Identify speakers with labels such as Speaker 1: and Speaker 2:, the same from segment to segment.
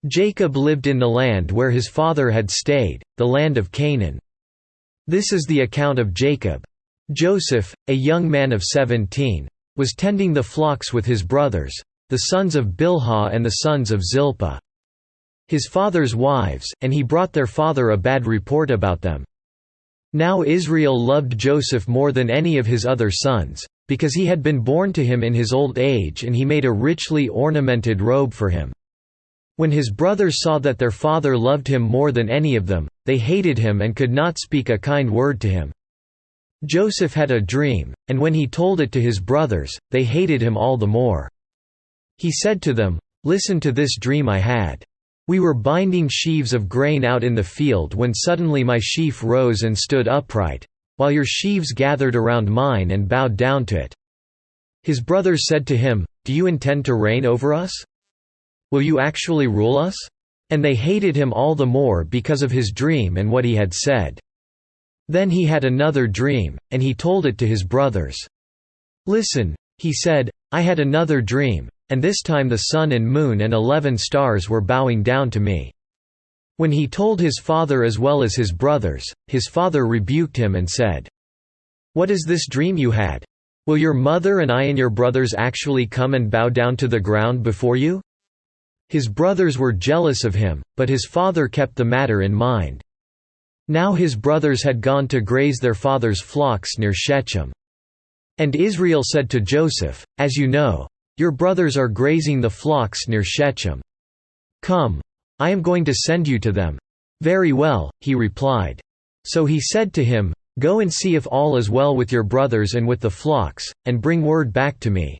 Speaker 1: Jacob lived in the land where his father had stayed, the land of Canaan. This is the account of Jacob. Joseph, a young man of 17, was tending the flocks with his brothers, the sons of Bilhah and the sons of Zilpah, his father's wives, and he brought their father a bad report about them. Now Israel loved Joseph more than any of his other sons, because he had been born to him in his old age, and he made a richly ornamented robe for him. When his brothers saw that their father loved him more than any of them, they hated him and could not speak a kind word to him. Joseph had a dream, and when he told it to his brothers, they hated him all the more. He said to them, "Listen to this dream I had. We were binding sheaves of grain out in the field when suddenly my sheaf rose and stood upright, while your sheaves gathered around mine and bowed down to it." His brothers said to him, "Do you intend to reign over us? Will you actually rule us?" And they hated him all the more because of his dream and what he had said. Then he had another dream, and he told it to his brothers. "Listen," he said, "I had another dream, and this time the sun and moon and 11 stars were bowing down to me." When he told his father as well as his brothers, his father rebuked him and said, "What is this dream you had? Will your mother and I and your brothers actually come and bow down to the ground before you?" His brothers were jealous of him, but his father kept the matter in mind. Now his brothers had gone to graze their father's flocks near Shechem. And Israel said to Joseph, "As you know, your brothers are grazing the flocks near Shechem. Come, I am going to send you to them." "Very well," he replied. So he said to him, "Go and see if all is well with your brothers and with the flocks, and bring word back to me."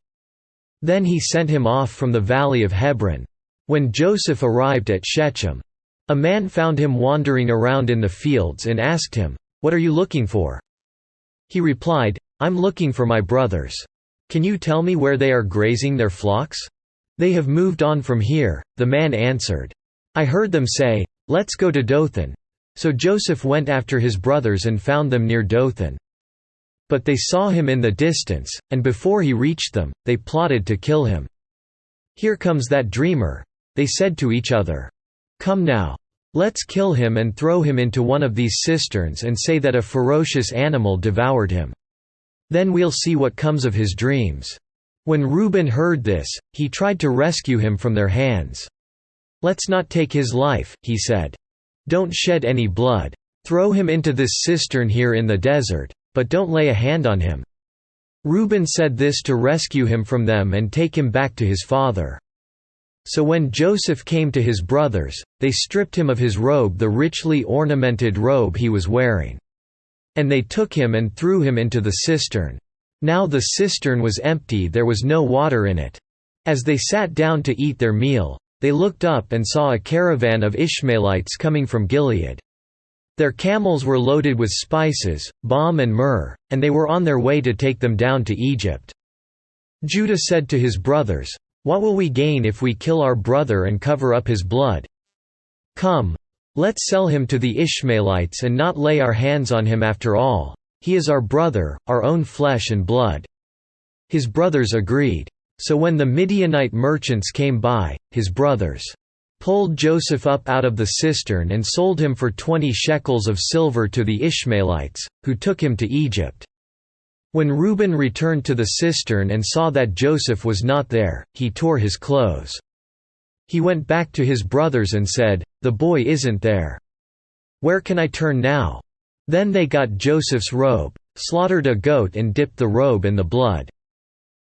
Speaker 1: Then he sent him off from the valley of Hebron. When Joseph arrived at Shechem, a man found him wandering around in the fields and asked him, "What are you looking for?" He replied, "I'm looking for my brothers. Can you tell me where they are grazing their flocks?" "They have moved on from here," the man answered. "I heard them say, 'Let's go to Dothan.'" So Joseph went after his brothers and found them near Dothan. But they saw him in the distance, and before he reached them, they plotted to kill him. "Here comes that dreamer," they said to each other. "Come now. Let's kill him and throw him into one of these cisterns and say that a ferocious animal devoured him. Then we'll see what comes of his dreams." When Reuben heard this, he tried to rescue him from their hands. "Let's not take his life," he said. "Don't shed any blood. Throw him into this cistern here in the desert, but don't lay a hand on him." Reuben said this to rescue him from them and take him back to his father. So when Joseph came to his brothers, they stripped him of his robe, the richly ornamented robe he was wearing. And they took him and threw him into the cistern. Now the cistern was empty, there was no water in it. As they sat down to eat their meal, they looked up and saw a caravan of Ishmaelites coming from Gilead. Their camels were loaded with spices, balm and myrrh, and they were on their way to take them down to Egypt. Judah said to his brothers, "What will we gain if we kill our brother and cover up his blood? Come, let's sell him to the Ishmaelites and not lay our hands on him after all. He is our brother, our own flesh and blood." His brothers agreed. So when the Midianite merchants came by, his brothers pulled Joseph up out of the cistern and sold him for 20 shekels of silver to the Ishmaelites, who took him to Egypt. When Reuben returned to the cistern and saw that Joseph was not there, he tore his clothes. He went back to his brothers and said, "The boy isn't there. Where can I turn now?" Then they got Joseph's robe, slaughtered a goat and dipped the robe in the blood.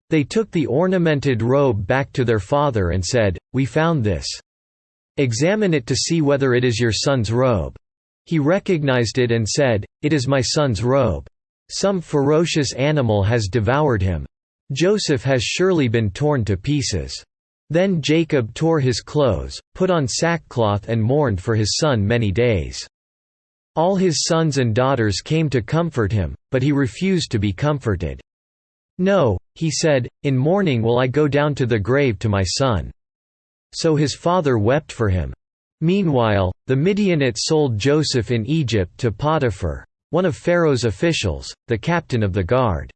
Speaker 1: They took the ornamented robe back to their father and said, "We found this. Examine it to see whether it is your son's robe." He recognized it and said, "It is my son's robe. Some ferocious animal has devoured him. Joseph has surely been torn to pieces." Then Jacob tore his clothes, put on sackcloth and mourned for his son many days. All his sons and daughters came to comfort him, but he refused to be comforted. "No," he said, "in mourning will I go down to the grave to my son." So his father wept for him. Meanwhile, the Midianites sold Joseph in Egypt to Potiphar, one of Pharaoh's officials, the captain of the guard.